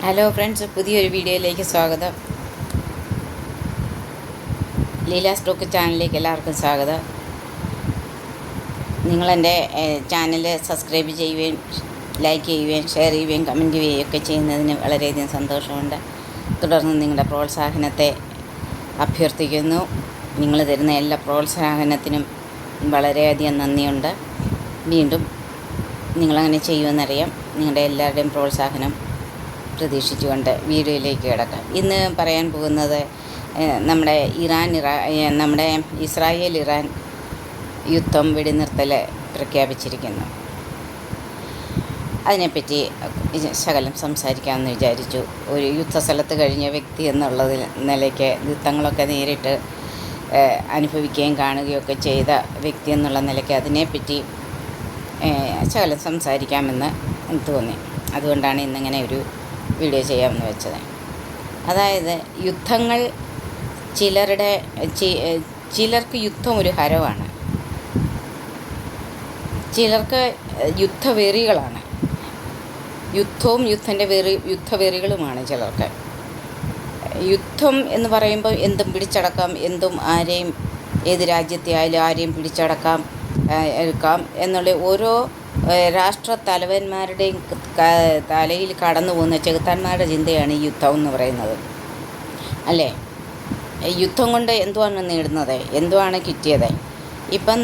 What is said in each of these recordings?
Hello friends, പുതിയൊരു വീഡിയോയിലേക്ക് സ്വാഗതം. ലീല സ്റ്റോക്ക് ചാനലിലേക്ക് എല്ലാവർക്കും സ്വാഗതം. നിങ്ങളെൻ്റെ ചാനൽ സബ്സ്ക്രൈബ് ചെയ്യുകയും ലൈക്ക് ചെയ്യുകയും ഷെയർ ചെയ്യുകയും കമൻറ്റ് ചെയ്യുകയും ഒക്കെ ചെയ്യുന്നതിന് വളരെയധികം സന്തോഷമുണ്ട്. തുടർന്ന് നിങ്ങളുടെ പ്രോത്സാഹനത്തെ അഭ്യർത്ഥിക്കുന്നു. നിങ്ങൾ തരുന്ന എല്ലാ പ്രോത്സാഹനത്തിനും വളരെയധികം നന്ദിയുണ്ട്. വീണ്ടും നിങ്ങളങ്ങനെ ചെയ്യുമെന്നറിയാം. നിങ്ങളുടെ എല്ലാവരുടെയും പ്രോത്സാഹനം പ്രതീക്ഷിച്ചുകൊണ്ട് വീഡിയോയിലേക്ക് കിടക്കാം. ഇന്ന് പറയാൻ പോകുന്നത് നമ്മുടെ നമ്മുടെ ഇസ്രായേൽ ഇറാൻ യുദ്ധം വെടിനിർത്തൽ പ്രഖ്യാപിച്ചിരിക്കുന്നു. അതിനെപ്പറ്റി ശകലം സംസാരിക്കാമെന്ന് വിചാരിച്ചു. ഒരു യുദ്ധസ്ഥലത്ത് കഴിഞ്ഞ വ്യക്തി എന്നുള്ള നിലയ്ക്ക് യുദ്ധങ്ങളൊക്കെ നേരിട്ട് അനുഭവിക്കുകയും കാണുകയൊക്കെ ചെയ്ത വ്യക്തി എന്നുള്ള നിലയ്ക്ക് അതിനെപ്പറ്റി ശകലം സംസാരിക്കാമെന്ന് തോന്നി. അതുകൊണ്ടാണ് ഇന്നിങ്ങനെ ഒരു വീഡിയോ ചെയ്യാമെന്ന് വെച്ചത്. അതായത് യുദ്ധങ്ങൾ ചിലർക്ക് യുദ്ധം ഒരു ഹരമാണ്, ചിലർക്ക് യുദ്ധവെറികളാണ്. യുദ്ധവും യുദ്ധവെറികളുമാണ് ചിലർക്ക്. യുദ്ധം എന്ന് പറയുമ്പോൾ എന്തും പിടിച്ചടക്കാം, എന്തും ആരെയും ഏത് രാജ്യത്തെ ആയാലും ആരെയും പിടിച്ചടക്കാം, എടുക്കാം എന്നുള്ള ഓരോ രാഷ്ട്രത്തലവന്മാരുടെയും തലയിൽ കടന്നു പോകുന്ന ചെകുത്താന്മാരുടെ ചിന്തയാണ് ഈ യുദ്ധം എന്ന് പറയുന്നത്, അല്ലേ? യുദ്ധം കൊണ്ട് എന്തുവാണ് നേടുന്നത്, എന്തുവാണ് കിട്ടിയത്? ഇപ്പം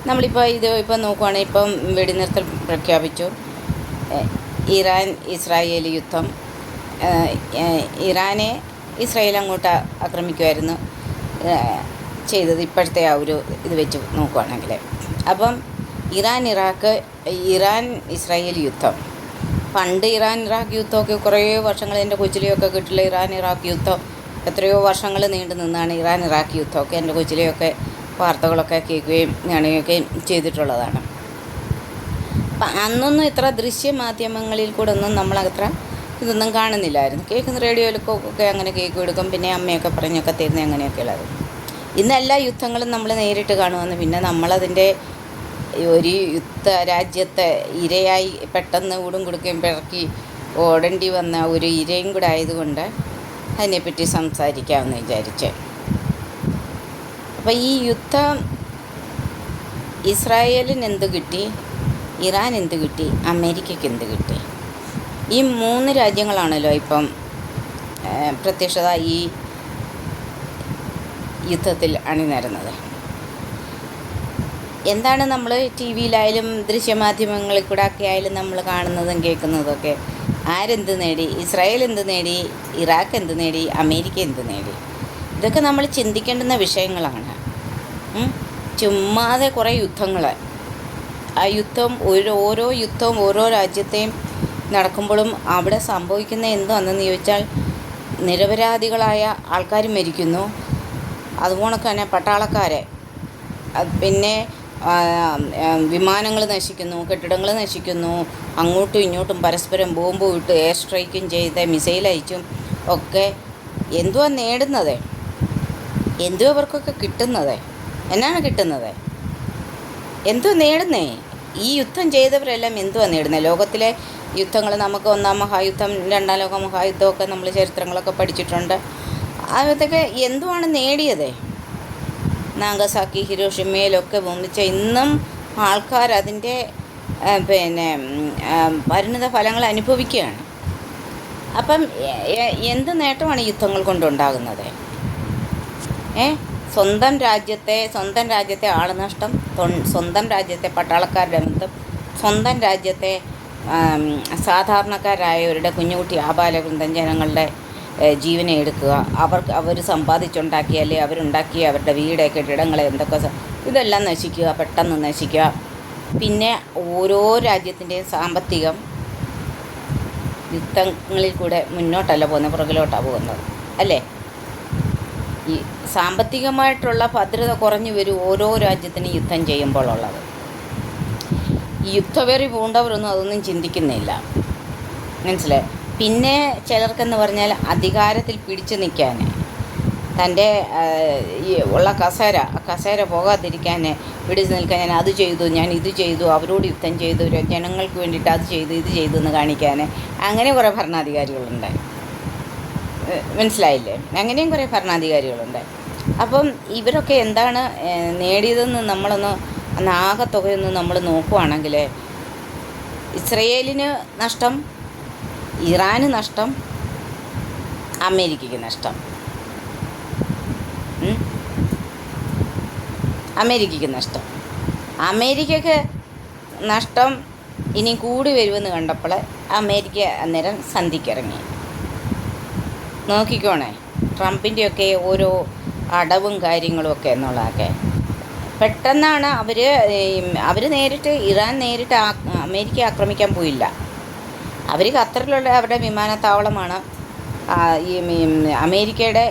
നമ്മളിപ്പോൾ നോക്കുവാണെങ്കിൽ ഇപ്പം വെടിനിർത്തൽ പ്രഖ്യാപിച്ചു. ഇറാൻ ഇസ്രായേൽ യുദ്ധം. ഇറാനെ ഇസ്രായേൽ അങ്ങോട്ട് ആക്രമിക്കുമായിരുന്നു ചെയ്തത്, ഇപ്പോഴത്തെ ആ ഒരു ഇത് വെച്ച് നോക്കുകയാണെങ്കിൽ. അപ്പം ഇറാൻ ഇസ്രായേൽ യുദ്ധം, പണ്ട് ഇറാൻ ഇറാഖ് യുദ്ധമൊക്കെ കുറേ വർഷങ്ങൾ, എൻ്റെ കൊച്ചിലെയൊക്കെ കിട്ടില്ല. ഇറാൻ ഇറാഖ് യുദ്ധം എത്രയോ വർഷങ്ങൾ നീണ്ടു നിന്നാണ് ഇറാൻ ഇറാഖ് യുദ്ധമൊക്കെ. എൻ്റെ കൊച്ചിലെയൊക്കെ വാർത്തകളൊക്കെ കേൾക്കുകയും കാണുകയൊക്കെയും ചെയ്തിട്ടുള്ളതാണ്. അപ്പം അന്നൊന്നും ഇത്ര ദൃശ്യമാധ്യമങ്ങളിൽ കൂടെ ഒന്നും നമ്മളത്ര ഇതൊന്നും കാണുന്നില്ലായിരുന്നു. കേൾക്കുന്ന റേഡിയോയിലൊക്കെ അങ്ങനെ കേൾക്കും, പിന്നെ അമ്മയൊക്കെ പറഞ്ഞൊക്കെ തരുന്നത് അങ്ങനെയൊക്കെ ഉള്ളായിരുന്നു. ഇന്ന് എല്ലാ യുദ്ധങ്ങളും നമ്മൾ നേരിട്ട് കാണുമെന്ന്. പിന്നെ നമ്മളതിൻ്റെ ഒരു രാജ്യത്തെ ഇരയായി പെട്ടെന്ന് ഊടും കൊടുക്കുകയും പിറക്കി ഓടേണ്ടി വന്ന ഒരു ഇരയും കൂടെ ആയതുകൊണ്ട് അതിനെപ്പറ്റി സംസാരിക്കാമെന്ന് വിചാരിച്ച്. അപ്പോൾ ഈ യുദ്ധം ഇസ്രായേലിന് എന്ത് കിട്ടി, ഇറാൻ എന്ത് കിട്ടി, അമേരിക്കയ്ക്ക് എന്ത് കിട്ടി? ഈ മൂന്ന് രാജ്യങ്ങളാണല്ലോ ഇപ്പം പ്രത്യക്ഷത ഈ യുദ്ധത്തിൽ അണിനിരന്നത്. എന്താണ് നമ്മൾ ടി വിയിലായാലും ദൃശ്യമാധ്യമങ്ങളിൽ കൂടെ ഒക്കെ ആയാലും നമ്മൾ കാണുന്നതും കേൾക്കുന്നതൊക്കെ? ആരെന്ത് നേടി? ഇസ്രായേൽ എന്ത് നേടി? ഇറാഖ് എന്ത് നേടി? അമേരിക്ക എന്ത് നേടി? ഇതൊക്കെ നമ്മൾ ചിന്തിക്കേണ്ടുന്ന വിഷയങ്ങളാണ്. ചുമ്മാതെ കുറേ യുദ്ധങ്ങൾ, ആ യുദ്ധം ഓരോ യുദ്ധവും ഓരോ രാജ്യത്തെയും നടക്കുമ്പോഴും അവിടെ സംഭവിക്കുന്ന എന്താണെന്ന് ചോദിച്ചാൽ നിരപരാധികളായ ആൾക്കാർ മരിക്കുന്നു. അതുപോലെ തന്നെ പട്ടാളക്കാരെ, പിന്നെ വിമാനങ്ങൾ നശിക്കുന്നു, കെട്ടിടങ്ങൾ നശിക്കുന്നു, അങ്ങോട്ടും ഇങ്ങോട്ടും പരസ്പരം ബോംബ് വിട്ട് എയർ സ്ട്രൈക്കും ചെയ്ത് മിസൈൽ അയച്ചും ഒക്കെ എന്തുവാ നേടുന്നത്? എന്തുവാ അവർക്കൊക്കെ കിട്ടുന്നത്? എന്നാണ് കിട്ടുന്നത്? എന്തുവാ നേടുന്നേ? ഈ യുദ്ധം ചെയ്തവരെല്ലാം എന്തുവാ നേടുന്നത്? ലോകത്തിലെ യുദ്ധങ്ങൾ നമുക്ക് ഒന്നാം മഹായുദ്ധം, രണ്ടാം ലോക മഹായുദ്ധമൊക്കെ നമ്മൾ ചരിത്രങ്ങളൊക്കെ പഠിച്ചിട്ടുണ്ട്. അതൊക്കെ എന്തുവാണ് നേടിയത്? നാഗസാക്കി, ഹിരോഷിമയിലൊക്കെ ഒന്നിച്ച ഇന്നും ആൾക്കാർ അതിൻ്റെ പരിണിത ഫലങ്ങൾ അനുഭവിക്കുകയാണ്. അപ്പം എന്ത് നേട്ടമാണ് യുദ്ധങ്ങൾ കൊണ്ടുണ്ടാകുന്നത്? സ്വന്തം രാജ്യത്തെ ആൾനഷ്ടം, സ്വന്തം രാജ്യത്തെ പട്ടാളക്കാരുടെ ബന്ധം, സ്വന്തം രാജ്യത്തെ സാധാരണക്കാരായവരുടെ കുഞ്ഞുകുട്ടി ആബാലവൃന്ദം ജനങ്ങളുടെ ജീവനെ എടുക്കുക. അവർ സമ്പാദിച്ചുണ്ടാക്കിയ, അല്ലെങ്കിൽ അവരുണ്ടാക്കിയ അവരുടെ വീട്, കെട്ടിടങ്ങൾ, എന്തൊക്കെ ഇതെല്ലാം നശിക്കുക, പെട്ടെന്ന് നശിക്കുക. പിന്നെ ഓരോ രാജ്യത്തിൻ്റെയും സാമ്പത്തികം യുദ്ധങ്ങളിൽ കൂടെ മുന്നോട്ടല്ല പോകുന്നത്, പുറകിലോട്ടാണ് പോകുന്നത്, അല്ലേ? ഈ സാമ്പത്തികമായിട്ടുള്ള ഭദ്രത കുറഞ്ഞു വരും ഓരോ രാജ്യത്തിനും യുദ്ധം ചെയ്യുമ്പോഴുള്ളത്. ഈ യുദ്ധവെറി പൂണ്ടവരൊന്നും അതൊന്നും ചിന്തിക്കുന്നില്ല, മനസ്സിലായി? പിന്നെ ചിലർക്കെന്ന് പറഞ്ഞാൽ അധികാരത്തിൽ പിടിച്ചു നിൽക്കാൻ, തൻ്റെ ഈ ഉള്ള കസേര പോകാതിരിക്കാൻ പിടിച്ചു നിൽക്കാൻ ഞാൻ അത് ചെയ്തു, ഞാൻ ഇത് ചെയ്തു, അവരോട് യുദ്ധം ചെയ്തു, ജനങ്ങൾക്ക് വേണ്ടിയിട്ട് അത് ചെയ്തു, ഇത് ചെയ്തു എന്ന് കാണിക്കാൻ അങ്ങനെ കുറേ ഭരണാധികാരികളുണ്ട്. മനസ്സിലായില്ലേ? അങ്ങനെയും കുറേ ഭരണാധികാരികളുണ്ട്. അപ്പം ഇവരൊക്കെ എന്താണ് നേടിയതെന്ന് നമ്മളൊന്ന് ആകത്തുകയൊന്ന് നമ്മൾ നോക്കുവാണെങ്കിൽ, ഇസ്രയേലിന് നഷ്ടം, ഇറാന് നഷ്ടം, അമേരിക്കയ്ക്ക് നഷ്ടം. അമേരിക്കയ്ക്ക് നഷ്ടം. അമേരിക്കയ്ക്ക് നഷ്ടം ഇനി കൂടി വരുമെന്ന് കണ്ടപ്പോൾ അമേരിക്ക അന്നേരം സന്ധിക്കിറങ്ങി. നോക്കിക്കോണേ, ട്രംപിൻ്റെയൊക്കെ ഓരോ അടവും കാര്യങ്ങളുമൊക്കെ എന്നുള്ളതൊക്കെ പെട്ടെന്നാണ് അവർ നേരിട്ട് ഇറാൻ നേരിട്ട് അമേരിക്ക ആക്രമിക്കാൻ പോയില്ല. അവർ ഖത്തറിലുള്ള അവരുടെ വിമാനത്താവളമാണ് ഈ അമേരിക്കയുടെ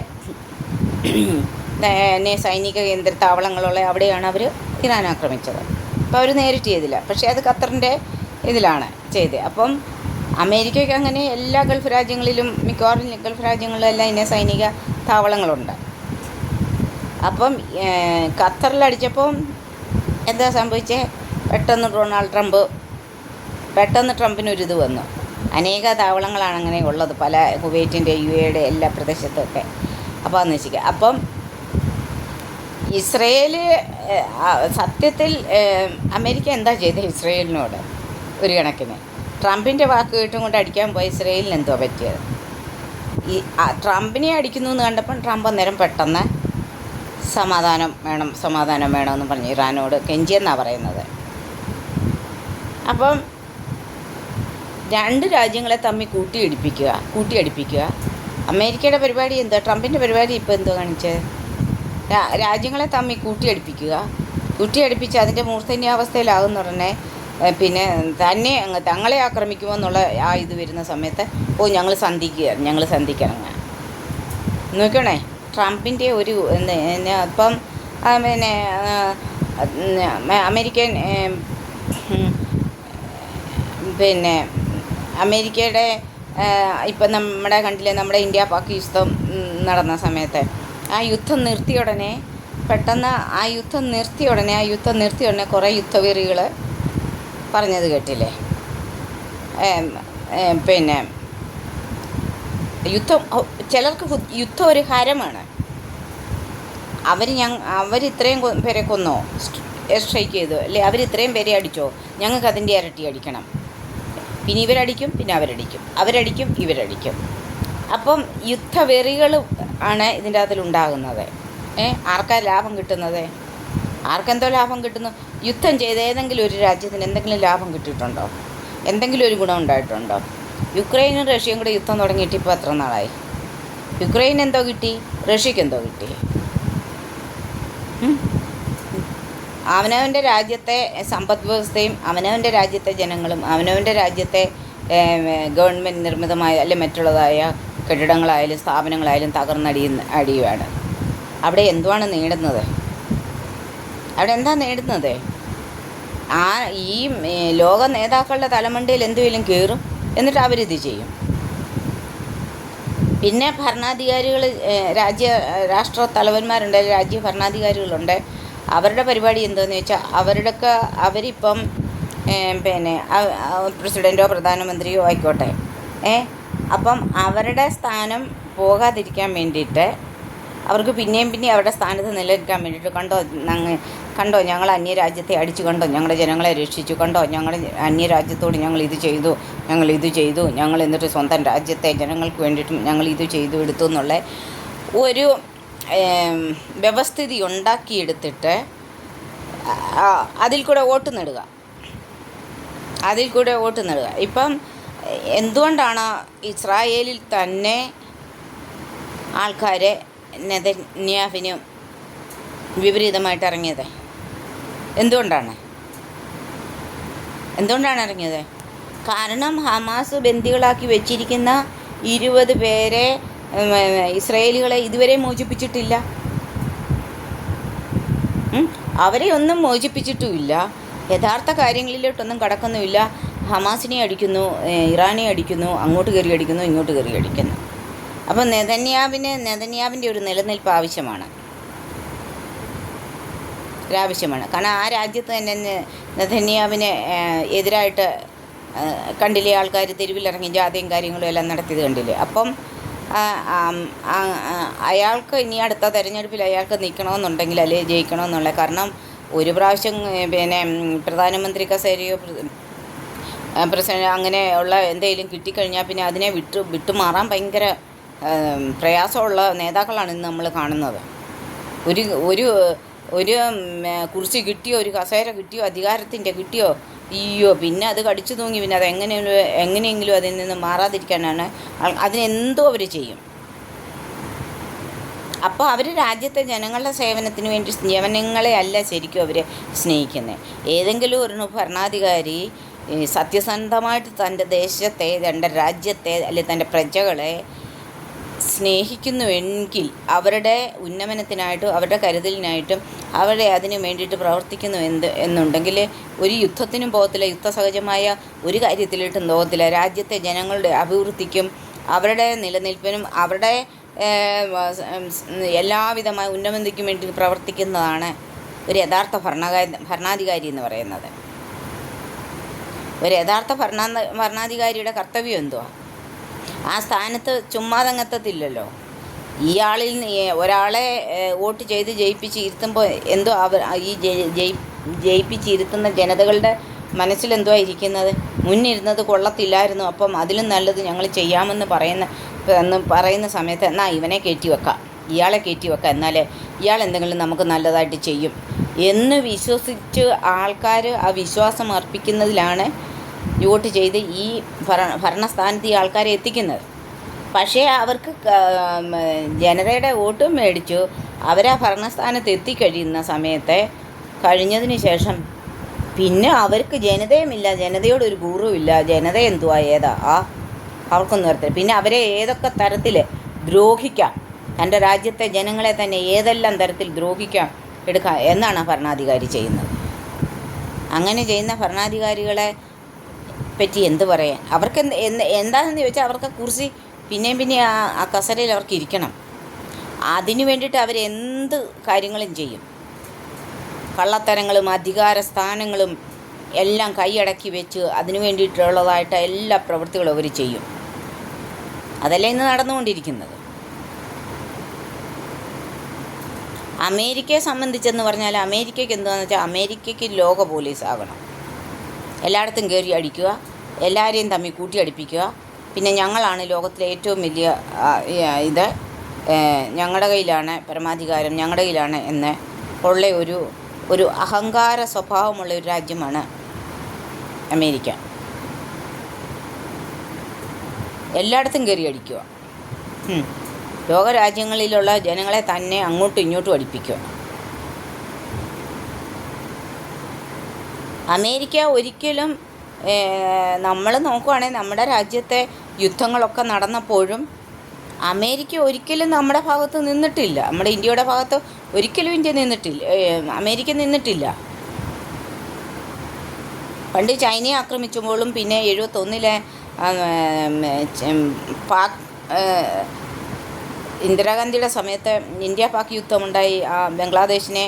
സൈനിക കേന്ദ്ര താവളങ്ങളുള്ള അവിടെയാണ് അവർ ഇറാൻ ആക്രമിച്ചത്. അപ്പോൾ അവർ നേരിട്ട് ചെയ്തില്ല, പക്ഷേ അത് ഖത്തറിൻ്റെ ഇതിലാണ് ചെയ്തത്. അപ്പം അമേരിക്കയ്ക്ക് അങ്ങനെ എല്ലാ ഗൾഫ് രാജ്യങ്ങളിലും, മിക്കവാറും ഗൾഫ് രാജ്യങ്ങളിലെല്ലാം ഇതിനെ സൈനിക താവളങ്ങളുണ്ട്. അപ്പം ഖത്തറിലടിച്ചപ്പം എന്താ സംഭവിച്ചത്? പെട്ടെന്ന് ട്രംപിനൊരിത് വന്നു. അനേക താവളങ്ങളാണ് അങ്ങനെ ഉള്ളത്, പല കുവൈറ്റിൻ്റെ UAE എല്ലാ പ്രദേശത്തൊക്കെ. അപ്പോൾ അത് നശിക്കുക. അപ്പം ഇസ്രയേൽ സത്യത്തിൽ അമേരിക്ക എന്താ ചെയ്തത് ഇസ്രയേലിനോട്? ഒരു കണക്കിന് ട്രംപിൻ്റെ വാക്ക് കേട്ടും കൊണ്ട് അടിക്കാൻ പോയ ഇസ്രയേലിന് എന്തോ പറ്റിയത്? ഈ ട്രംപിനെ അടിക്കുന്നു എന്ന് കണ്ടപ്പം ട്രംപ് അന്നേരം പെട്ടെന്ന് സമാധാനം വേണമെന്ന് പറഞ്ഞ് ഇറാനോട് കെഞ്ചിയെന്നാണ് പറയുന്നത്. അപ്പം രണ്ട് രാജ്യങ്ങളെ തമ്മിൽ കൂട്ടിയടിപ്പിക്കുക. അമേരിക്കയുടെ പരിപാടി എന്താ? ട്രംപിൻ്റെ പരിപാടി ഇപ്പോൾ എന്തോ കാണിച്ചത്? രാജ്യങ്ങളെ തമ്മിൽ കൂട്ടിയടിപ്പിച്ച് അതിൻ്റെ മൂർധന്യാവസ്ഥയിലാകുന്ന ഉടനെ പിന്നെ തങ്ങളെ ആക്രമിക്കുമോ എന്നുള്ള ഇത് വരുന്ന സമയത്ത് ഞങ്ങൾ സന്ധിക്കിറങ്ങുക. നോക്കണേ, ട്രംപിൻ്റെ ഒരു ഇപ്പം പിന്നെ അമേരിക്കൻ പിന്നെ അമേരിക്കയുടെ ഇപ്പം നമ്മുടെ ഇന്ത്യ പാക് യുദ്ധം നടന്ന സമയത്ത് ആ യുദ്ധം നിർത്തിയ ഉടനെ കുറേ യുദ്ധവീറികൾ പറഞ്ഞത് കേട്ടില്ലേ? പിന്നെ ചിലർക്ക് യുദ്ധം ഒരു ഹരമാണ്. അവരിത്രയും പേരെ കൊന്നോ, സ്ട്രൈക്ക് ചെയ്തു അല്ലേ, അവരിത്രയും പേരെ അടിച്ചോ, ഞങ്ങൾക്ക് അതിൻ്റെ ഇരട്ടി അടിക്കണം. പിന്നെ ഇവരടിക്കും, പിന്നെ ഇവരടിക്കും. അപ്പം യുദ്ധവെറികൾ ആണ് ഇതിൻ്റെ അകത്തിലുണ്ടാകുന്നത്. ആർക്കാ ലാഭം കിട്ടുന്നത്? ആർക്കെന്തോ ലാഭം കിട്ടുന്നു? യുദ്ധം ചെയ്ത് ഏതെങ്കിലും ഒരു രാജ്യത്തിന് എന്തെങ്കിലും ലാഭം കിട്ടിയിട്ടുണ്ടോ? എന്തെങ്കിലും ഒരു ഗുണം ഉണ്ടായിട്ടുണ്ടോ? യുക്രൈനും റഷ്യയും കൂടെ യുദ്ധം തുടങ്ങിയിട്ട് ഇപ്പോൾ എത്ര നാളായി? യുക്രൈൻ എന്തോ കിട്ടി? റഷ്യക്ക് എന്തോ കിട്ടി? അവനവൻ്റെ രാജ്യത്തെ സമ്പദ് വ്യവസ്ഥയും അവനവൻ്റെ രാജ്യത്തെ ജനങ്ങളും അവനവൻ്റെ രാജ്യത്തെ ഗവൺമെൻറ് നിർമ്മിതമായ അല്ലെങ്കിൽ മറ്റുള്ളതായ കെട്ടിടങ്ങളായാലും സ്ഥാപനങ്ങളായാലും അടിയുകയാണ്. അവിടെ എന്തുവാണ് നേടുന്നത്? അവിടെ എന്താ നേടുന്നത്? ഈ ലോക നേതാക്കളുടെ തലമണ്ടയിൽ എന്തെങ്കിലും കയറും, എന്നിട്ട് അവരിത് ചെയ്യും. പിന്നെ ഭരണാധികാരികൾ, രാഷ്ട്ര തലവന്മാരുണ്ട്, രാജ്യ ഭരണാധികാരികളുണ്ട്. അവരുടെ പരിപാടി എന്താണെന്ന് വെച്ചാൽ അവരിപ്പം പിന്നെ പ്രസിഡൻറ്റോ പ്രധാനമന്ത്രിയോ ആയിക്കോട്ടെ, അപ്പം അവരുടെ സ്ഥാനം പോകാതിരിക്കാൻ വേണ്ടിയിട്ട് അവർക്ക് പിന്നെയും അവരുടെ സ്ഥാനത്ത് നിലനിൽക്കാൻ വേണ്ടിയിട്ട് കണ്ടോ ഞങ്ങൾ അന്യരാജ്യത്തെ അടിച്ചു, കണ്ടോ ഞങ്ങളുടെ ജനങ്ങളെ രക്ഷിച്ചു, കണ്ടോ ഞങ്ങൾ അന്യരാജ്യത്തോട് ഞങ്ങൾ ഇത് ചെയ്തു, ഞങ്ങൾ എന്നിട്ട് സ്വന്തം രാജ്യത്തെ ജനങ്ങൾക്ക് വേണ്ടിയിട്ടും ഞങ്ങൾ ഇത് ചെയ്തു എടുത്തു എന്നുള്ള ഒരു വ്യവസ്ഥിതി ഉണ്ടാക്കിയെടുത്തിട്ട് അതിൽ കൂടെ വോട്ട് നേടുക. ഇപ്പം എന്തുകൊണ്ടാണ് ഇസ്രായേലിൽ തന്നെ ആൾക്കാർ നെതന്യാഹുവിന് വിപരീതമായിട്ട് ഇറങ്ങിയത്? എന്തുകൊണ്ടാണ് ഇറങ്ങിയത്? കാരണം ഹമാസ് ബന്ദികളാക്കി വെച്ചിരിക്കുന്ന 20 പേരെ ഇസ്രായേലികളെ ഇതുവരെ മോചിപ്പിച്ചിട്ടില്ല. അവരെ ഒന്നും മോചിപ്പിച്ചിട്ടുമില്ല, യഥാർത്ഥ കാര്യങ്ങളിലോട്ടൊന്നും കടക്കുന്നുമില്ല. ഹമാസിനെ അടിക്കുന്നു, ഇറാനെ അടിക്കുന്നു, അങ്ങോട്ട് കയറി അടിക്കുന്നു, ഇങ്ങോട്ട് കയറി അടിക്കുന്നു. അപ്പം നെതന്യാവിൻ്റെ ഒരു നിലനിൽപ്പ് ആവശ്യമാണ്. കാരണം ആ രാജ്യത്ത് തന്നെ നെതന്യാവിന് എതിരായിട്ട് കണ്ടില്ലേ ആൾക്കാർ തെരുവിലിറങ്ങി ജാഥയും കാര്യങ്ങളും എല്ലാം നടത്തിയത് കണ്ടില്ലേ. അപ്പം അയാൾക്ക് ഇനി അടുത്ത തെരഞ്ഞെടുപ്പിൽ അയാൾക്ക് നിൽക്കണമെന്നുണ്ടെങ്കിൽ അല്ലെങ്കിൽ ജയിക്കണമെന്നുള്ള, കാരണം ഒരു പ്രാവശ്യം പിന്നെ പ്രധാനമന്ത്രി കസേരയോ പ്രസിഡന്റ് അങ്ങനെയുള്ള എന്തെങ്കിലും കിട്ടിക്കഴിഞ്ഞാൽ പിന്നെ അതിനെ വിട്ടുമാറാൻ ഭയങ്കര പ്രയാസമുള്ള നേതാക്കളാണ് ഇന്ന് നമ്മൾ കാണുന്നത്. ഒരു ഒരു ഒരു കുർസി കിട്ടിയോ, ഒരു കസേര കിട്ടിയോ, അധികാരത്തിൻ്റെ കിട്ടിയോ, അയ്യോ പിന്നെ അത് കടിച്ചു തൂങ്ങി, പിന്നെ അത് എങ്ങനെയെങ്കിലും അതിൽ നിന്ന് മാറാതിരിക്കാനാണ് അതിനെന്തോ അവർ ചെയ്യും. അപ്പോൾ അവർ രാജ്യത്തെ ജനങ്ങളുടെ സേവനത്തിന് വേണ്ടി, ജനങ്ങളെ അല്ല ശരിക്കും അവർ സ്നേഹിക്കുന്നത്. ഏതെങ്കിലും ഒരു ഭരണാധികാരി സത്യസന്ധമായിട്ട് തൻ്റെ ദേശത്തെ, തൻ്റെ രാജ്യത്തെ അല്ലെങ്കിൽ തൻ്റെ പ്രജകളെ സ്നേഹിക്കുന്നുവെങ്കിൽ അവരുടെ ഉന്നമനത്തിനായിട്ടും അവരുടെ കരുതലിനായിട്ടും അവരെ അതിന് വേണ്ടിയിട്ട് പ്രവർത്തിക്കുന്നു എന്നുണ്ടെങ്കിൽ ഒരു യുദ്ധത്തിനും പോകത്തില്ല, യുദ്ധസഹജമായ ഒരു കാര്യത്തിലിട്ടും പോകത്തില്ല. രാജ്യത്തെ ജനങ്ങളുടെ അഭിവൃദ്ധിക്കും അവരുടെ നിലനിൽപ്പിനും അവരുടെ എല്ലാവിധമായ ഉന്നമനത്തിനും വേണ്ടി പ്രവർത്തിക്കുന്നതാണ് ഒരു യഥാർത്ഥ ഭരണാധികാരി എന്ന് പറയുന്നത്. ഒരു യഥാർത്ഥ ഭരണാധികാരിയുടെ കർത്തവ്യം എന്തുവാ? ആ സ്ഥാനത്ത് ചുമ്മാതങ്ങത്തത്തില്ലല്ലോ. ഇയാളിൽ ഒരാളെ വോട്ട് ചെയ്ത് ജയിപ്പിച്ചിരുത്തുമ്പോൾ എന്തോ ഈ ജയിപ്പിച്ചിരുത്തുന്ന ജനതകളുടെ മനസ്സിലെന്തോ ഇരിക്കുന്നത്, മുന്നിരുന്നത് കൊള്ളത്തില്ലായിരുന്നു, അപ്പം അതിലും നല്ലത് ഞങ്ങൾ ചെയ്യാമെന്ന് പറയുന്ന സമയത്ത് എന്നാൽ ഇവനെ കയറ്റിവെക്കാം, ഇയാളെ കയറ്റിവെക്കാം, എന്നാലേ ഇയാൾ എന്തെങ്കിലും നമുക്ക് നല്ലതായിട്ട് ചെയ്യും എന്ന് വിശ്വസിച്ച് ആൾക്കാർ ആ വിശ്വാസം അർപ്പിക്കുന്നതിലാണ് വോട്ട് ചെയ്ത് ഈ ഭരണസ്ഥാനത്ത് ഈ ആൾക്കാരെ എത്തിക്കുന്നത്. പക്ഷേ അവർക്ക് ജനതയുടെ വോട്ടും മേടിച്ചു അവരാ ഭരണസ്ഥാനത്ത് എത്തിക്കഴിയുന്ന കഴിഞ്ഞതിന് ശേഷം പിന്നെ അവർക്ക് ജനതയുമില്ല, ജനതയോടൊരു ഗൗരവമില്ല. ജനത എന്തുവാ ഏതാ അവർക്കൊന്നും വരത്തില്ല. പിന്നെ അവരെ ഏതൊക്കെ തരത്തിൽ ദ്രോഹിക്കാം, തൻ്റെ രാജ്യത്തെ ജനങ്ങളെ തന്നെ ഏതെല്ലാം തരത്തിൽ ദ്രോഹിക്കാം എടുക്കാം എന്നാണ് ഭരണാധികാരി ചെയ്യുന്നത്. അങ്ങനെ ചെയ്യുന്ന ഭരണാധികാരികളെ പറ്റി എന്ത് പറയാൻ? അവർക്ക് എന്താണെന്ന് ചോദിച്ചാൽ അവർക്ക് കുറിച്ച് പിന്നെ ആ കസരയിൽ അവർക്ക് ഇരിക്കണം. അതിനു വേണ്ടിയിട്ട് അവരെന്ത് കാര്യങ്ങളും ചെയ്യും. കള്ളത്തരങ്ങളും അധികാര സ്ഥാനങ്ങളും എല്ലാം കൈയടക്കി വെച്ച് അതിനു വേണ്ടിയിട്ടുള്ളതായിട്ട് എല്ലാ പ്രവൃത്തികളും അവർ ചെയ്യും. അതല്ലേ ഇന്ന് നടന്നുകൊണ്ടിരിക്കുന്നത്. അമേരിക്കയെ സംബന്ധിച്ചെന്ന് പറഞ്ഞാൽ അമേരിക്കയ്ക്ക് എന്താണെന്ന് വെച്ചാൽ അമേരിക്കയ്ക്ക് ലോക പോലീസ് ആകണം. എല്ലായിടത്തും കയറി അടിക്കുക, എല്ലാവരെയും തമ്മിൽ കൂട്ടിയടിപ്പിക്കുക. പിന്നെ ഞങ്ങളാണ് ലോകത്തിലെ ഏറ്റവും വലിയ ഇത്, ഞങ്ങളുടെ കയ്യിലാണ് പരമാധികാരം, ഞങ്ങളുടെ കയ്യിലാണ് എന്ന് ഉള്ള ഒരു അഹങ്കാര സ്വഭാവമുള്ള ഒരു രാജ്യമാണ് അമേരിക്ക. എല്ലായിടത്തും കയറി അടിക്കുക, ലോകരാജ്യങ്ങളിലുള്ള ജനങ്ങളെ തന്നെ അങ്ങോട്ടും ഇങ്ങോട്ടും അടിപ്പിക്കുക. അമേരിക്ക ഒരിക്കലും നമ്മൾ നോക്കുവാണെങ്കിൽ നമ്മുടെ രാജ്യത്തെ യുദ്ധങ്ങളൊക്കെ നടന്നപ്പോഴും അമേരിക്ക ഒരിക്കലും നമ്മുടെ ഭാഗത്ത് നിന്നിട്ടില്ല. നമ്മുടെ ഇന്ത്യയുടെ ഭാഗത്ത് ഒരിക്കലും അമേരിക്ക നിന്നിട്ടില്ല. പണ്ട് ചൈനയെ ആക്രമിച്ചപ്പോഴും പിന്നെ 71 പാക് ഇന്ദിരാഗാന്ധിയുടെ സമയത്ത് ഇന്ത്യ പാക് യുദ്ധമുണ്ടായി, ബംഗ്ലാദേശിനെ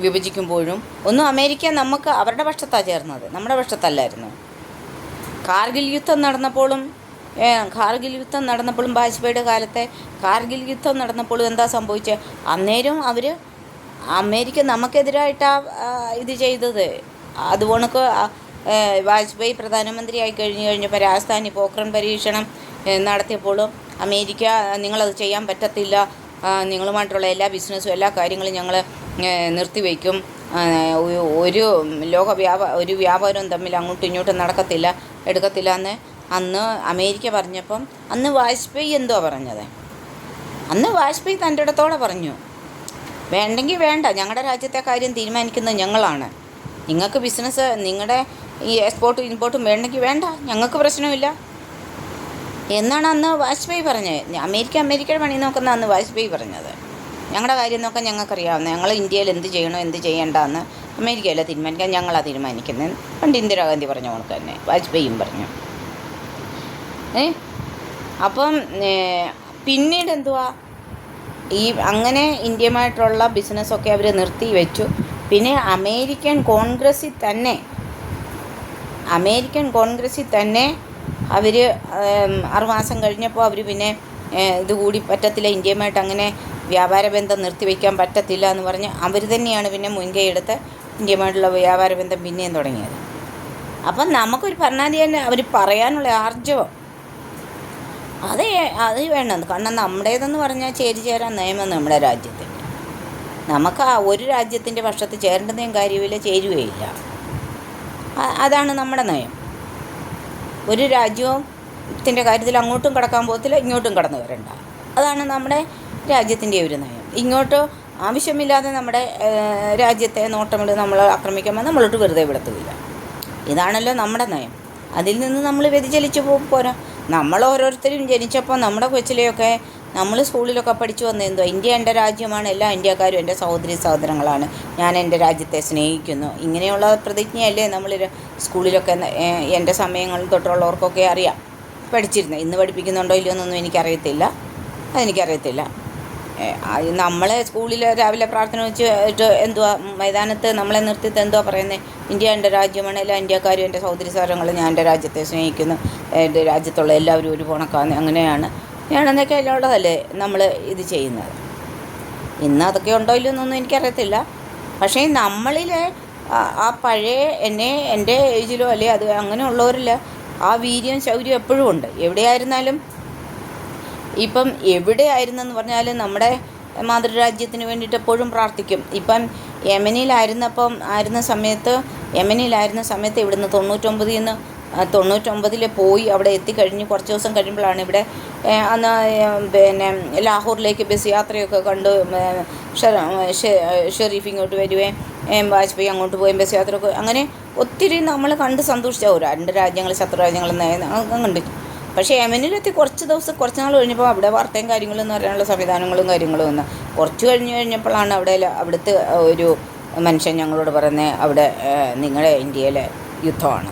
വിഭജിക്കുമ്പോഴും ഒന്നും അമേരിക്ക നമുക്ക് അവരുടെ പക്ഷത്താണ് ചേർന്നത്, നമ്മുടെ പക്ഷത്തല്ലായിരുന്നു. കാർഗിൽ യുദ്ധം നടന്നപ്പോഴും വാജ്പേയിയുടെ കാലത്തെ കാർഗിൽ യുദ്ധം നടന്നപ്പോഴും എന്താ സംഭവിച്ചത്? അന്നേരം അമേരിക്ക നമുക്കെതിരായിട്ടാണ് ഇത് ചെയ്തത്. അതുകൊണ്ടൊക്കെ വാജ്പേയി പ്രധാനമന്ത്രിയായി കഴിഞ്ഞപ്പോൾ രാജസ്ഥാനി പോക്രൻ പരീക്ഷണം നടത്തിയപ്പോഴും അമേരിക്ക നിങ്ങളത് ചെയ്യാൻ പറ്റത്തില്ല, നിങ്ങളുമായിട്ടുള്ള എല്ലാ ബിസിനസ്സും എല്ലാ കാര്യങ്ങളും ഞങ്ങൾ നിർത്തിവെക്കും, ഒരു വ്യാപാരവും തമ്മിൽ അങ്ങോട്ടും ഇങ്ങോട്ടും എടുക്കത്തില്ല എന്ന് അന്ന് അമേരിക്ക പറഞ്ഞപ്പം അന്ന് വാജ്പേയി എന്തോ പറഞ്ഞത്? അന്ന് വാജ്പേയി തൻ്റെ ഇടത്തോടെ പറഞ്ഞു, വേണ്ടെങ്കിൽ വേണ്ട, ഞങ്ങളുടെ രാജ്യത്തെ കാര്യം തീരുമാനിക്കുന്നത് ഞങ്ങളാണ്, നിങ്ങൾക്ക് ബിസിനസ് നിങ്ങളുടെ ഈ എക്സ്പോർട്ടും ഇമ്പോർട്ടും വേണ്ടെങ്കിൽ വേണ്ട, ഞങ്ങൾക്ക് പ്രശ്നമില്ല എന്നാണ് അന്ന് വാജ്പേയി പറഞ്ഞത്. അമേരിക്കയുടെ പണി നോക്കുന്ന അന്ന് വാജ്പേയി പറഞ്ഞത്. ഞങ്ങളുടെ കാര്യം നോക്കാൻ ഞങ്ങൾക്കറിയാവുന്ന, ഞങ്ങൾ ഇന്ത്യയിൽ എന്ത് ചെയ്യണോ എന്ത് ചെയ്യേണ്ടെന്ന് അമേരിക്കയല്ല തീരുമാനിക്കാൻ, ഞങ്ങളാണ് തീരുമാനിക്കുന്നത്. പണ്ട് ഇന്ദിരാഗാന്ധി പറഞ്ഞ കൊണ്ട് തന്നെ വാജ്പേയിയും പറഞ്ഞു. അപ്പം പിന്നീട് എന്തുവാ, ഈ അങ്ങനെ ഇന്ത്യയുമായിട്ടുള്ള ബിസിനസ്സൊക്കെ അവർ നിർത്തി വെച്ചു. പിന്നെ അമേരിക്കൻ കോൺഗ്രസ്സിൽ തന്നെ അവർ 6 മാസം കഴിഞ്ഞപ്പോൾ അവർ പിന്നെ ഇതുകൂടി പറ്റത്തില്ല, ഇന്ത്യയുമായിട്ട് അങ്ങനെ വ്യാപാര ബന്ധം നിർത്തിവെക്കാൻ പറ്റത്തില്ല എന്ന് പറഞ്ഞ് അവർ തന്നെയാണ് പിന്നെ മുൻകൈയെടുത്ത് ഇന്ത്യയുമായിട്ടുള്ള വ്യാപാര ബന്ധം പിന്നെയും തുടങ്ങിയത്. അപ്പം നമുക്കൊരു ഭരണാധികാരിനെ അവർ പറയാനുള്ള ആർജവം അത് വേണം. കാരണം നമ്മുടേതെന്ന് പറഞ്ഞാൽ ചേരാൻ നിയമം നമ്മുടെ രാജ്യത്ത്. നമുക്ക് ആ ഒരു രാജ്യത്തിൻ്റെ പക്ഷത്ത് ചേരേണ്ടതും കാര്യമില്ല, ചേരുകയില്ല. അതാണ് നമ്മുടെ നയം. ഒരു രാജ്യത്തിൻ്റെ കാര്യത്തിൽ അങ്ങോട്ടും കടക്കാൻ പോകത്തില്ല, ഇങ്ങോട്ടും കടന്നു വരണ്ട. അതാണ് നമ്മുടെ രാജ്യത്തിൻ്റെ ഒരു നയം. ഇങ്ങോട്ട് ആവശ്യമില്ലാതെ നമ്മുടെ രാജ്യത്തെ നോട്ടമിട്ട് നമ്മൾ ആക്രമിക്കുമ്പോൾ നമ്മളോട്ട് വെറുതെ വിടത്തുമില്ല. ഇതാണല്ലോ നമ്മുടെ നയം. അതിൽ നിന്ന് നമ്മൾ വ്യതിചലിച്ച് പോരാ. നമ്മൾ ഓരോരുത്തരും ജനിച്ചപ്പോൾ നമ്മുടെ കൊച്ചിലെയൊക്കെ നമ്മൾ സ്കൂളിലൊക്കെ പഠിച്ചു വന്നെന്തോ, ഇന്ത്യ എൻ്റെ രാജ്യമാണ്, എല്ലാ ഇന്ത്യക്കാരും എൻ്റെ സഹോദരി സഹോദരങ്ങളാണ്, ഞാൻ എൻ്റെ രാജ്യത്തെ സ്നേഹിക്കുന്നു, ഇങ്ങനെയുള്ള പ്രതിജ്ഞയല്ലേ നമ്മൾ സ്കൂളിലൊക്കെ എൻ്റെ സമയങ്ങളിൽ തൊട്ടുള്ളവർക്കൊക്കെ അറിയാം, പഠിച്ചിരുന്നത്. ഇന്ന് പഠിപ്പിക്കുന്നുണ്ടോ ഇല്ലയോ എന്നൊന്നും അതെനിക്കറിയത്തില്ല. നമ്മളെ സ്കൂളിൽ രാവിലെ പ്രാർത്ഥന വെച്ചിട്ട് എന്തുവാ, മൈതാനത്ത് നമ്മളെ നിർത്തിയിട്ട് എന്തുവാ പറയുന്നത്, ഇന്ത്യ എൻ്റെ രാജ്യമാണ്, എല്ലാ ഇന്ത്യക്കാരും എൻ്റെ സഹോദരി സഹോദരങ്ങൾ, ഞാൻ എൻ്റെ രാജ്യത്തെ സ്നേഹിക്കുന്നു, എൻ്റെ രാജ്യത്തുള്ള എല്ലാവരും ഒരു പോണക്കാന്ന്, ഞാനെന്നൊക്കെ ഉള്ളതല്ലേ നമ്മൾ ഇത് ചെയ്യുന്നത്. ഇന്ന് അതൊക്കെ ഉണ്ടോ ഇല്ലയോ എന്നൊന്നും എനിക്കറിയത്തില്ല. പക്ഷേ നമ്മളിൽ ആ പഴയ എൻ്റെ ഏജിലോ അല്ലേ അത് അങ്ങനെയുള്ളവരിൽ ആ വീര്യം ശൗര്യം എപ്പോഴും ഉണ്ട്. എവിടെയായിരുന്നാലും ഇപ്പം എവിടെയായിരുന്നെന്ന് പറഞ്ഞാൽ നമ്മുടെ മാതൃരാജ്യത്തിന് വേണ്ടിയിട്ട് എപ്പോഴും പ്രാർത്ഥിക്കും. ഇപ്പം യമനിലായിരുന്ന സമയത്ത് ഇവിടുന്ന് 99 പോയി അവിടെ എത്തിക്കഴിഞ്ഞ് കുറച്ച് ദിവസം കഴിയുമ്പോഴാണ് ഇവിടെ അന്ന് പിന്നെ ലാഹോറിലേക്ക് ബസ് യാത്രയൊക്കെ കണ്ട് ഷെരീഫ് ഇങ്ങോട്ട് വരുവേം വാജ്പേയി അങ്ങോട്ട് പോയി ബസ് യാത്രയൊക്കെ അങ്ങനെ ഒത്തിരി നമ്മൾ കണ്ട് സന്തോഷിച്ച 2 രാജ്യങ്ങൾ ശത്രു രാജ്യങ്ങളെന്ന് കണ്ടു. പക്ഷേ യമനിലെത്തി കുറച്ച് നാൾ കഴിഞ്ഞപ്പോൾ അവിടെ വാർത്തയും കാര്യങ്ങളും എന്ന് പറയാനുള്ള സംവിധാനങ്ങളും കാര്യങ്ങളും വന്ന് കുറച്ച് കഴിഞ്ഞപ്പോഴാണ് അവിടുത്തെ ഒരു മനുഷ്യൻ ഞങ്ങളോട് പറയുന്നത്, അവിടെ നിങ്ങളുടെ ഇന്ത്യയിലെ യുദ്ധമാണ്.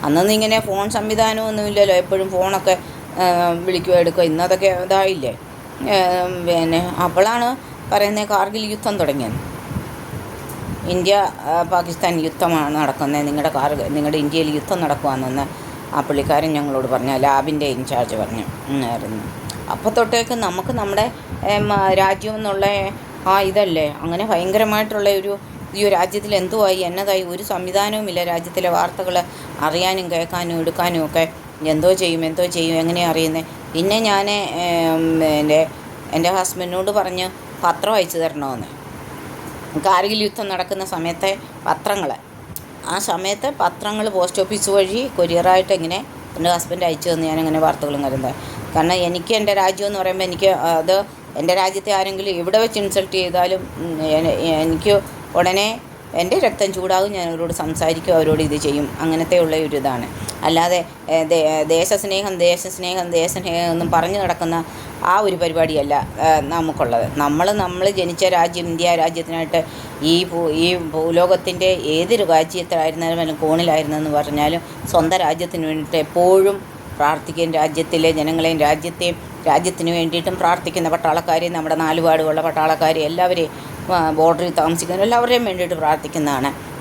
അന്നൊന്നും ഇങ്ങനെ ഫോൺ സംവിധാനമൊന്നുമില്ലല്ലോ, എപ്പോഴും ഫോണൊക്കെ വിളിക്കുക എടുക്കുക. ഇന്നതൊക്കെ ഇതായില്ലേ. പിന്നെ അപ്പോഴാണ് പറയുന്നത് കാർഗിൽ യുദ്ധം തുടങ്ങിയത്, ഇന്ത്യ പാകിസ്ഥാൻ യുദ്ധമാണ് നടക്കുന്നത്, നിങ്ങളുടെ ഇന്ത്യയിൽ യുദ്ധം നടക്കുവാണെന്ന് ആ പുള്ളിക്കാരൻ ഞങ്ങളോട് പറഞ്ഞു, ലാബിൻ്റെ ഇൻചാർജ് പറഞ്ഞായിരുന്നു. അപ്പോൾ തൊട്ടേക്ക് നമുക്ക് നമ്മുടെ രാജ്യം എന്നുള്ള ഇതല്ലേ, അങ്ങനെ ഭയങ്കരമായിട്ടുള്ള ഈ രാജ്യത്തിൽ എന്തുവായി എന്നതായി ഒരു സംവിധാനവുമില്ല. രാജ്യത്തിലെ വാർത്തകൾ അറിയാനും കേൾക്കാനും എടുക്കാനും ഒക്കെ എന്തോ ചെയ്യും എങ്ങനെയാണ് അറിയുന്നത്. പിന്നെ ഞാൻ എൻ്റെ ഹസ്ബൻഡിനോട് പറഞ്ഞ് പത്രം അയച്ചു തരണമെന്ന്. കാർഗിൽ യുദ്ധം നടക്കുന്ന സമയത്തെ ആ സമയത്ത് പത്രങ്ങൾ പോസ്റ്റ് ഓഫീസ് വഴി കൊറിയറായിട്ട് ഇങ്ങനെ എൻ്റെ ഹസ്ബൻഡ് അയച്ചു തന്നു. ഞാനങ്ങനെ വാർത്തകളും കരുതാം. കാരണം എനിക്ക് എൻ്റെ രാജ്യം എന്ന് പറയുമ്പോൾ എനിക്ക് എൻ്റെ രാജ്യത്തെ ആരെങ്കിലും ഇവിടെ വെച്ച് ഇൻസൾട്ട് ചെയ്താലും എനിക്ക് ഉടനെ എൻ്റെ രക്തം ചൂടാകും, ഞാൻ അവരോട് സംസാരിക്കും, അവരോട് ഇത് ചെയ്യും. അങ്ങനത്തെ ഉള്ള ഒരു ഇതാണ്. അല്ലാതെ ദേശസ്നേഹം എന്നും പറഞ്ഞു നടക്കുന്ന ആ ഒരു പരിപാടിയല്ല നമുക്കുള്ളത്. നമ്മൾ ജനിച്ച രാജ്യം ഇന്ത്യ രാജ്യത്തിനായിട്ട് ഈ ഭൂലോകത്തിൻ്റെ ഏതൊരു രാജ്യത്തായിരുന്നാലും കോണിലായിരുന്നെന്ന് പറഞ്ഞാലും സ്വന്തം രാജ്യത്തിന് വേണ്ടിയിട്ട് എപ്പോഴും പ്രാർത്ഥിക്കുകയും രാജ്യത്തിലെ ജനങ്ങളെയും രാജ്യത്തിന് വേണ്ടിയിട്ടും പ്രാർത്ഥിക്കുന്ന പട്ടാളക്കാരെയും നമ്മുടെ നാലുപാടുള്ള പട്ടാളക്കാരെയും എല്ലാവരെയും ബോർഡറിൽ താമസിക്കുന്ന എല്ലാവരെയും വേണ്ടിയിട്ട്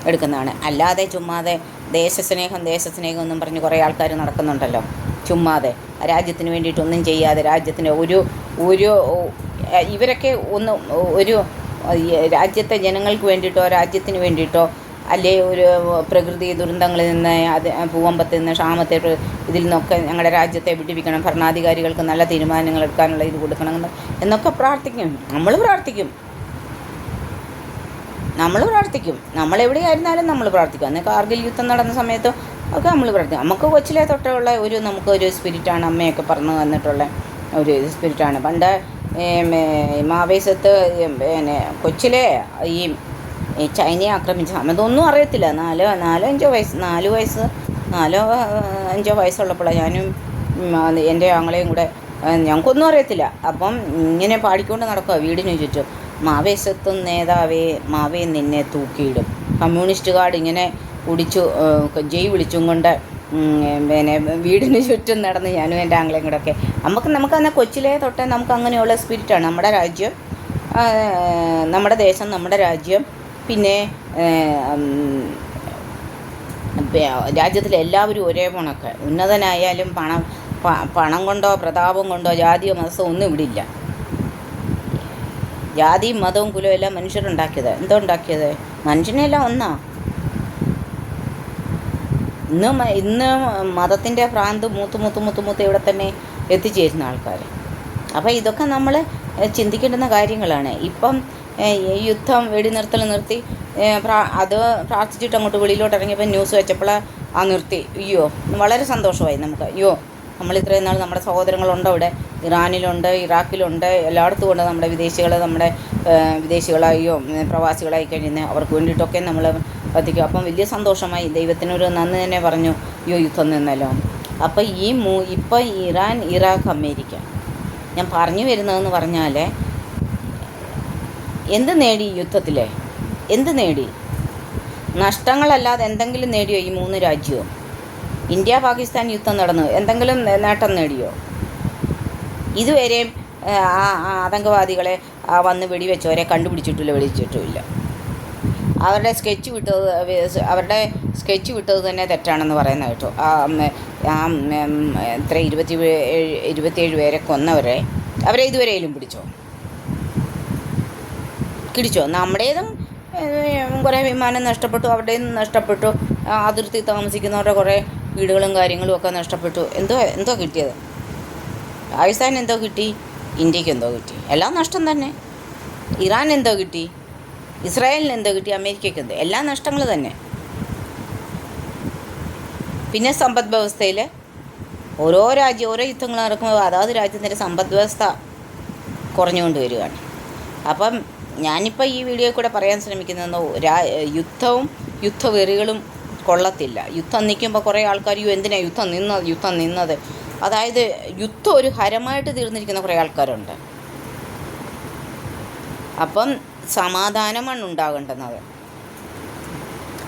എടുക്കുന്നതാണ്. അല്ലാതെ ചുമ്മാതെ ദേശസ്നേഹം എന്നും പറഞ്ഞ് കുറേ ആൾക്കാർ നടക്കുന്നുണ്ടല്ലോ. ചുമ്മാതെ രാജ്യത്തിന് വേണ്ടിയിട്ടൊന്നും ചെയ്യാതെ രാജ്യത്തിൻ്റെ ഇവരൊക്കെ ഒരു രാജ്യത്തെ ജനങ്ങൾക്ക് വേണ്ടിയിട്ടോ രാജ്യത്തിന് വേണ്ടിയിട്ടോ അല്ലേ ഒരു പ്രകൃതി ദുരന്തങ്ങളിൽ നിന്ന് ഭൂകമ്പത്തിൽ നിന്ന് ക്ഷാമത്തെ ഇതിൽ നിന്നൊക്കെ ഞങ്ങളുടെ രാജ്യത്തെ വിടിവിക്കണം, ഭരണാധികാരികൾക്ക് നല്ല തീരുമാനങ്ങൾ എടുക്കാനുള്ള ഇത് കൊടുക്കണം എന്നൊക്കെ പ്രാർത്ഥിക്കും. നമ്മൾ നമ്മളെവിടെയായിരുന്നാലും നമ്മൾ പ്രാർത്ഥിക്കും. അന്ന് കാർഗിൽ യുദ്ധം നടന്ന സമയത്ത് ഒക്കെ നമ്മൾ പ്രാർത്ഥിക്കും. നമുക്ക് കൊച്ചിലെ തൊട്ടുള്ള നമുക്കൊരു സ്പിരിറ്റാണ്, അമ്മയൊക്കെ പറഞ്ഞു തന്നിട്ടുള്ള ഒരു സ്പിരിറ്റാണ്. പണ്ട് മാവേശത്ത് കൊച്ചിലെ ഈ ചൈനയെ ആക്രമിച്ച സമയത്തൊന്നും അറിയത്തില്ല. 4-5 വയസ്സുള്ളപ്പോഴാണ് ഞാനും എൻ്റെ ആങ്ങളെയും കൂടെ, ഞങ്ങൾക്കൊന്നും അറിയത്തില്ല. അപ്പം ഇങ്ങനെ പാടിക്കൊണ്ട് നടക്കുക വീടിന് ചുറ്റും, മാവേശത്തും നേതാവേ മാവേ നിന്നെ തൂക്കിയിടും. കമ്മ്യൂണിസ്റ്റുകാർ ഇങ്ങനെ ജയ് വിളിച്ചും കൊണ്ട് പിന്നെ വീടിന് ചുറ്റും നടന്ന് ഞാനും എൻ്റെ ആങ്ങളെയും കൂടെ ഒക്കെ നമുക്കന്ന് കൊച്ചിലേ തൊട്ടേ നമുക്ക് അങ്ങനെയുള്ള സ്പിരിറ്റാണ്. നമ്മുടെ രാജ്യം, നമ്മുടെ ദേശം, നമ്മുടെ രാജ്യം, പിന്നെ രാജ്യത്തിലെ എല്ലാവരും ഒരേ കണക്ക്. ഉന്നതനായാലും പണം കൊണ്ടോ പ്രതാപം കൊണ്ടോ ജാതിയോ മതമോ ഒന്നും ഇവിടെ ഇല്ല. ജാതിയും മതവും കുലവും എല്ലാം മനുഷ്യരുണ്ടാക്കിയത്. എന്തോ ഉണ്ടാക്കിയത്? മനുഷ്യനെല്ലാം ഒന്നാ. ഇന്ന് മതത്തിൻ്റെ ഭ്രാന്ത് മൂത്ത് ഇവിടെ തന്നെ എത്തിച്ചേരുന്ന ആൾക്കാർ. അപ്പോൾ ഇതൊക്കെ നമ്മൾ ചിന്തിക്കേണ്ടുന്ന കാര്യങ്ങളാണ്. ഇപ്പം യുദ്ധം വെടിനിർത്തൽ നിർത്തി അത് പ്രാർത്ഥിച്ചിട്ട് അങ്ങോട്ട് വെളിയിലോട്ട് ഇറങ്ങിയപ്പോൾ ന്യൂസ് വെച്ചപ്പോൾ നിർത്തി. അയ്യോ, വളരെ സന്തോഷമായി നമുക്ക്. അയ്യോ, നമ്മൾ ഇത്രയും നാൾ നമ്മുടെ സഹോദരങ്ങളുണ്ട് അവിടെ, ഇറാനിലുണ്ട്, ഇറാഖിലുണ്ട്, എല്ലായിടത്തും ഉണ്ട് നമ്മുടെ വിദേശികളായോ പ്രവാസികളായി കഴിയുന്നത്. അവർക്ക് വേണ്ടിയിട്ടൊക്കെ നമ്മൾ എത്തിക്കും. അപ്പം വലിയ സന്തോഷമായി. ദൈവത്തിനൊരു നന്ദി തന്നെ പറഞ്ഞു. അയ്യോ, യുദ്ധം നിന്നല്ലോ. അപ്പോൾ ഇപ്പം ഇറാൻ, ഇറാഖ്, അമേരിക്ക, ഞാൻ പറഞ്ഞു വരുന്നതെന്ന് പറഞ്ഞാൽ എന്ത് നേടി യുദ്ധത്തിൽ? എന്ത് നേടി? നഷ്ടങ്ങളല്ലാതെ എന്തെങ്കിലും നേടിയോ ഈ 3 രാജ്യവും? ഇന്ത്യ പാകിസ്ഥാൻ യുദ്ധം നടന്നു, എന്തെങ്കിലും നേട്ടം നേടിയോ? ഇതുവരെയും ആതങ്കവാദികളെ വന്ന് വെടിവെച്ചവരെ കണ്ടുപിടിച്ചിട്ടുമില്ല. അവരുടെ സ്കെച്ച് വിട്ടത് തന്നെ തെറ്റാണെന്ന് പറയുന്ന കേട്ടോ. 27 പേരെ കൊന്നവരെ അവരെ ഇതുവരെയും പിടിച്ചോ? നമ്മുടേതും കുറേ വിമാനം നഷ്ടപ്പെട്ടു, അവിടെയും നഷ്ടപ്പെട്ടു. അതിർത്തി താമസിക്കുന്നവരുടെ കുറേ വീടുകളും കാര്യങ്ങളും ഒക്കെ നഷ്ടപ്പെട്ടു. എന്തോ കിട്ടിയത്? പാകിസ്ഥാൻ എന്തോ കിട്ടി? ഇന്ത്യക്ക് എന്തോ കിട്ടി? എല്ലാം നഷ്ടം തന്നെ. ഇറാൻ എന്തോ കിട്ടി? ഇസ്രായേലിന് എന്തോ കിട്ടി? അമേരിക്കയ്ക്ക് എന്തോ? എല്ലാം നഷ്ടങ്ങൾ തന്നെ. പിന്നെ സമ്പദ് വ്യവസ്ഥയിൽ ഓരോ യുദ്ധങ്ങൾ നടക്കുമ്പോൾ അതാത് രാജ്യത്തിൻ്റെ സമ്പദ് വ്യവസ്ഥ കുറഞ്ഞുകൊണ്ട് വരികയാണ്. അപ്പം ഞാനിപ്പോൾ ഈ വീഡിയോയിൽ കൂടെ പറയാൻ ശ്രമിക്കുന്നത് യുദ്ധവും യുദ്ധവെറികളും കൊള്ളത്തില്ല. യുദ്ധം നിൽക്കുമ്പോൾ കുറേ ആൾക്കാർ എന്തിനാണ് യുദ്ധം നിന്നത്? അതായത് യുദ്ധം ഒരു ഹരമായിട്ട് തീർന്നിരിക്കുന്ന കുറേ ആൾക്കാരുണ്ട്. അപ്പം സമാധാനമാണ് ഉണ്ടാകേണ്ടുന്നത്.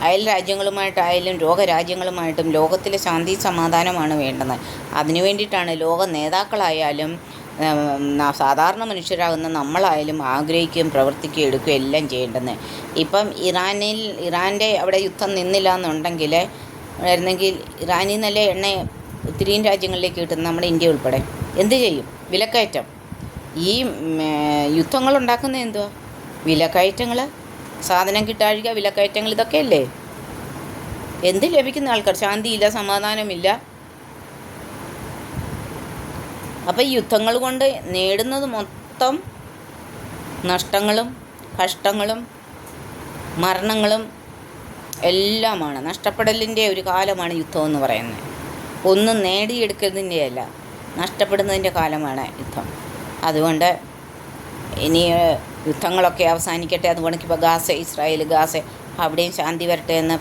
അയൽ രാജ്യങ്ങളുമായിട്ടായാലും ലോകരാജ്യങ്ങളുമായിട്ടും ലോകത്തിലെ ശാന്തി സമാധാനമാണ് വേണ്ടത്. അതിനു വേണ്ടിയിട്ടാണ് ലോക നേതാക്കളായാലും സാധാരണ മനുഷ്യരാകുന്ന നമ്മളായാലും ആഗ്രഹിക്കുകയും പ്രവർത്തിക്കുകയും എടുക്കുകയും എല്ലാം ചെയ്യേണ്ടത്. ഇപ്പം ഇറാൻ്റെ അവിടെ യുദ്ധം നിന്നില്ല എന്നുണ്ടെങ്കിൽ ഇറാനിൽ നിന്നല്ലേ എണ്ണ ഒത്തിരിയും രാജ്യങ്ങളിലേക്ക് കിട്ടുന്നത്, നമ്മുടെ ഇന്ത്യ ഉൾപ്പെടെ. എന്ത് ചെയ്യും? വിലക്കയറ്റം. ഈ യുദ്ധങ്ങളുണ്ടാക്കുന്നത് എന്തുവാ? വിലക്കയറ്റങ്ങൾ, സാധനം കിട്ടാഴിക, വിലക്കയറ്റങ്ങൾ, ഇതൊക്കെയല്ലേ. എന്ത് ലഭിക്കുന്ന ആൾക്കാർ? ശാന്തിയില്ല, സമാധാനമില്ല. അപ്പോൾ ഈ യുദ്ധങ്ങൾ കൊണ്ട് നേടുന്നത് മൊത്തം നഷ്ടങ്ങളും കഷ്ടങ്ങളും മരണങ്ങളും എല്ലാമാണ്. നഷ്ടപ്പെടലിൻ്റെ ഒരു കാലമാണ് യുദ്ധം എന്ന് പറയുന്നത്. ഒന്നും നേടിയെടുക്കുന്നതിൻ്റെയല്ല, നഷ്ടപ്പെടുന്നതിൻ്റെ കാലമാണ് യുദ്ധം. അതുകൊണ്ട് ഇനി യുദ്ധങ്ങളൊക്കെ അവസാനിക്കട്ടെ. അതുകൊണ്ട് ഇപ്പോൾ ഇസ്രായേൽ അവിടെയും ശാന്തി വരട്ടെ എന്ന്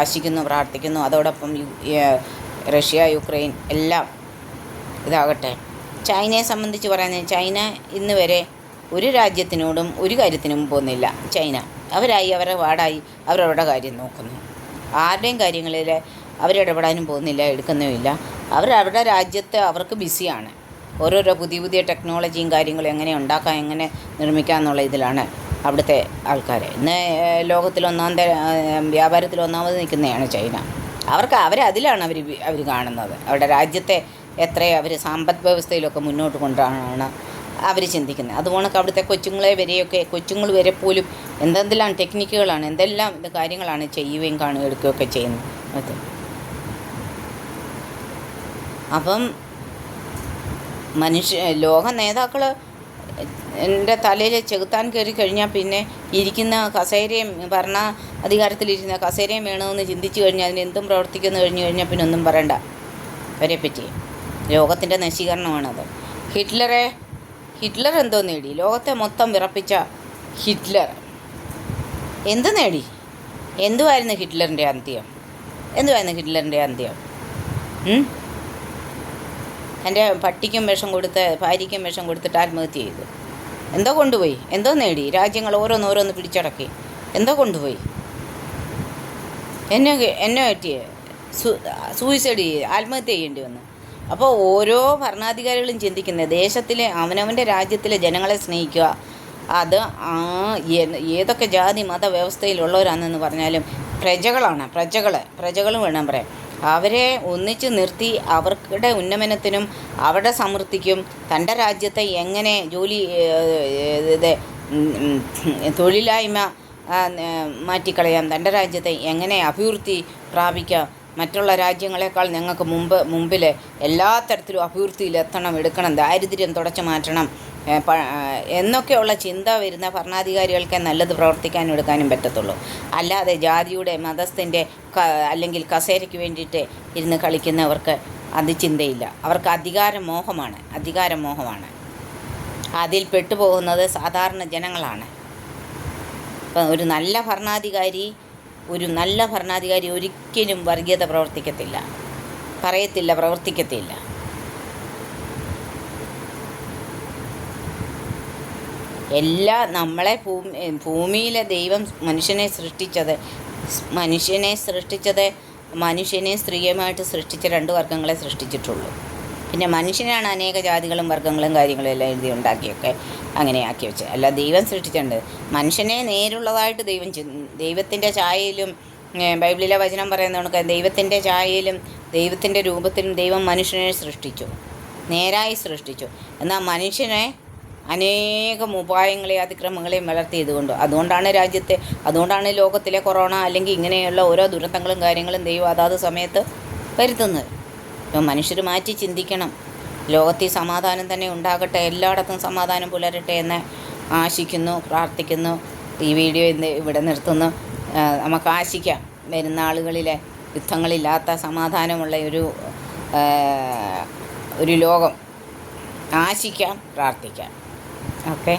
ആശിക്കുന്നു, പ്രാർത്ഥിക്കുന്നു. അതോടൊപ്പം റഷ്യ, യുക്രൈൻ എല്ലാം ഇതാകട്ടെ. ചൈനയെ സംബന്ധിച്ച് പറയുന്നത്, ചൈന ഇന്ന് വരെ ഒരു രാജ്യത്തിനോടും ഒരു കാര്യത്തിനും പോകുന്നില്ല. ചൈന അവരുടെ വാടായി അവരവരുടെ കാര്യം നോക്കുന്നു. ആരുടെയും കാര്യങ്ങളിൽ അവരിടപെടാനും പോകുന്നില്ല, എടുക്കുന്നുമില്ല. അവരുടെ രാജ്യത്ത് അവർക്ക് ബിസിയാണ്. ഓരോരോ പുതിയ ടെക്നോളജിയും കാര്യങ്ങളും എങ്ങനെ ഉണ്ടാക്കാം, എങ്ങനെ നിർമ്മിക്കാം എന്നുള്ള ഇതിലാണ് അവിടുത്തെ ആൾക്കാർ. ഇന്ന് ലോകത്തിൽ വ്യാപാരത്തിൽ ഒന്നാമത് നിൽക്കുന്നതാണ് ചൈന. അവരതിലാണ് അവർ കാണുന്നത്. അവരുടെ രാജ്യത്തെ എത്രയും അവർ സമ്പദ് വ്യവസ്ഥയിലൊക്കെ മുന്നോട്ട് കൊണ്ടാണ് അവർ ചിന്തിക്കുന്നത്. അതുപോലെ അവിടുത്തെ കൊച്ചുങ്ങൾ വരെ പോലും എന്തെല്ലാം ടെക്നിക്കുകളാണ്, എന്തെല്ലാം കാര്യങ്ങളാണ് ചെയ്യുകയും എടുക്കുകയൊക്കെ ചെയ്യുന്നത്. അപ്പം ലോക നേതാക്കൾ എൻ്റെ തലയിൽ ചെകുത്താൻ കയറി കഴിഞ്ഞാൽ പിന്നെ ഇരിക്കുന്ന കസേരയും ഭരണ അധികാരത്തിലിരിക്കുന്ന കസേരയും വേണമെന്ന് ചിന്തിച്ചു കഴിഞ്ഞാൽ അതിനെന്തും പ്രവർത്തിക്കുന്നു കഴിഞ്ഞാൽ പിന്നെ ഒന്നും പറയണ്ട അവരെപ്പറ്റി. ലോകത്തിൻ്റെ നശീകരണമാണത്. ഹിറ്റ്ലർ എന്തോ നേടി? ലോകത്തെ മൊത്തം വിറപ്പിച്ച ഹിറ്റ്ലർ എന്ത് നേടി? എന്തുവായിരുന്നു ഹിറ്റ്ലറിൻ്റെ അന്ത്യം? എൻ്റെ പട്ടിക്കും വിഷം കൊടുത്ത് ഭാര്യയ്ക്കും വിഷം കൊടുത്തിട്ട് ആത്മഹത്യ ചെയ്തു. എന്തോ കൊണ്ടുപോയി? എന്തോ നേടി? രാജ്യങ്ങൾ ഓരോന്നോരോന്ന് പിടിച്ചടക്കി. എന്തോ കൊണ്ടുപോയി? എന്നെ പറ്റിയേ സൂയിസൈഡ് ആത്മഹത്യ ചെയ്യേണ്ടി വന്നു. അപ്പോൾ ഓരോ ഭരണാധികാരികളും ചിന്തിക്കുന്നത് ദേശത്തിലെ അവനവൻ്റെ രാജ്യത്തിലെ ജനങ്ങളെ സ്നേഹിക്കുക. അത് ഏതൊക്കെ ജാതി മത വ്യവസ്ഥയിലുള്ളവരാണെന്ന് പറഞ്ഞാലും പ്രജകൾ വേണം പറയാം. അവരെ ഒന്നിച്ച് നിർത്തി അവരുടെ ഉന്നമനത്തിനും അവരുടെ സമൃദ്ധിക്കും തൻ്റെ രാജ്യത്തെ എങ്ങനെ തൊഴിലില്ലായ്മ മാറ്റിക്കളയാം, തൻ്റെ രാജ്യത്തെ എങ്ങനെ അഭിവൃദ്ധി പ്രാപിക്കാം, മറ്റുള്ള രാജ്യങ്ങളെക്കാൾ ഞങ്ങൾക്ക് മുമ്പിൽ എല്ലാ തരത്തിലും അഭിവൃദ്ധിയിലെത്തണം, എടുക്കണം, ദാരിദ്ര്യം തുടച്ചു മാറ്റണം എന്നൊക്കെയുള്ള ചിന്ത വരുന്ന ഭരണാധികാരികൾക്ക് നല്ലത് പ്രവർത്തിക്കാനും എടുക്കാനും പറ്റത്തുള്ളൂ. അല്ലാതെ ജാതിയുടെ മതത്തിൻ്റെ അല്ലെങ്കിൽ കസേരയ്ക്ക് വേണ്ടിയിട്ട് ഇരുന്ന് കളിക്കുന്നവർക്ക് അത് ചിന്തയില്ല. അവർക്ക് അധികാരമോഹമാണ്. അതിൽ പെട്ടുപോകുന്നത് സാധാരണ ജനങ്ങളാണ്. ഇപ്പം ഒരു നല്ല ഭരണാധികാരി ഒരിക്കലും വർഗീയത പ്രവർത്തിക്കത്തില്ല. നമ്മളെ ഭൂമിയിലെ ദൈവം മനുഷ്യനെ സ്ത്രീയുമായിട്ട് സൃഷ്ടിച്ച 2 വർഗ്ഗങ്ങളെ സൃഷ്ടിച്ചിട്ടുള്ളൂ. പിന്നെ മനുഷ്യനാണ് അനേക ജാതികളും വർഗ്ഗങ്ങളും കാര്യങ്ങളും എല്ലാം എഴുതി ഉണ്ടാക്കിയൊക്കെ അങ്ങനെയാക്കി വെച്ച്. അല്ല, ദൈവം സൃഷ്ടിച്ചിട്ടുണ്ട്. മനുഷ്യനെ നേരുള്ളതായിട്ട് ദൈവത്തിൻ്റെ ഛായയിലും, ബൈബിളിലെ വചനം പറയുന്ന കണക്ക് ദൈവത്തിൻ്റെ ഛായയിലും ദൈവത്തിൻ്റെ രൂപത്തിലും ദൈവം മനുഷ്യനെ നേരായി സൃഷ്ടിച്ചു. എന്നാൽ മനുഷ്യനെ അനേകം ഉപായങ്ങളെയും അതിക്രമങ്ങളെയും അതുകൊണ്ടാണ് ലോകത്തിലെ കൊറോണ അല്ലെങ്കിൽ ഇങ്ങനെയുള്ള ഓരോ ദുരന്തങ്ങളും കാര്യങ്ങളും ദൈവം അതാത് സമയത്ത് വരുത്തുന്നത്. ഇപ്പം മനുഷ്യർ മാറ്റി ചിന്തിക്കണം. ലോകത്തിൽ സമാധാനം തന്നെ ഉണ്ടാകട്ടെ, എല്ലായിടത്തും സമാധാനം പുലരട്ടെ എന്ന് ആശിക്കുന്നു, പ്രാർത്ഥിക്കുന്നു. ഈ വീഡിയോ ഇവിടെ നിർത്തുന്നു. നമുക്ക് ആശിക്കാം വരുന്ന ആളുകളിലെ യുദ്ധങ്ങളില്ലാത്ത സമാധാനമുള്ള ഒരു ലോകം ആശിക്കാം, പ്രാർത്ഥിക്കാം. ഓക്കെ.